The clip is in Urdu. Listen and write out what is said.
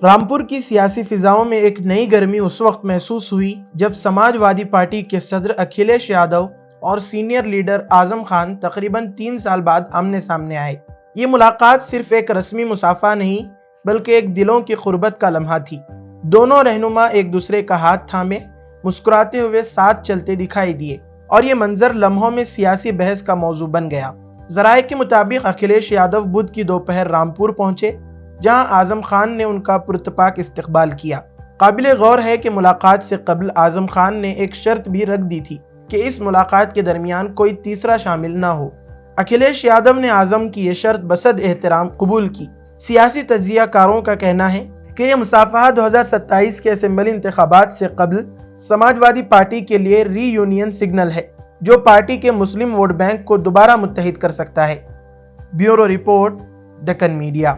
رامپور کی سیاسی فضاؤں میں ایک نئی گرمی اس وقت محسوس ہوئی جب سماجوادی پارٹی کے صدر اکھلیش یادو اور سینئر لیڈر اعظم خان تقریباً 3 سال بعد آمنے سامنے آئے۔ یہ ملاقات صرف ایک رسمی مصافحہ نہیں بلکہ ایک دلوں کی قربت کا لمحہ تھی۔ دونوں رہنما ایک دوسرے کا ہاتھ تھامے مسکراتے ہوئے ساتھ چلتے دکھائی دیے اور یہ منظر لمحوں میں سیاسی بحث کا موضوع بن گیا۔ ذرائع کے مطابق اکھلیش یادو بدھ کی دوپہر رامپور پہنچے جہاں اعظم خان نے ان کا پرتپاک استقبال کیا۔ قابل غور ہے کہ ملاقات سے قبل اعظم خان نے ایک شرط بھی رکھ دی تھی کہ اس ملاقات کے درمیان کوئی تیسرا شامل نہ ہو۔ اکھلیش یادو نے اعظم کی یہ شرط بصد احترام قبول کی۔ سیاسی تجزیہ کاروں کا کہنا ہے کہ یہ مصافحہ 2027 کے اسمبلی انتخابات سے قبل سماجوادی پارٹی کے لیے ری یونین سگنل ہے جو پارٹی کے مسلم ووٹ بینک کو دوبارہ متحد کر سکتا ہے۔ Bureau report, Deccan media.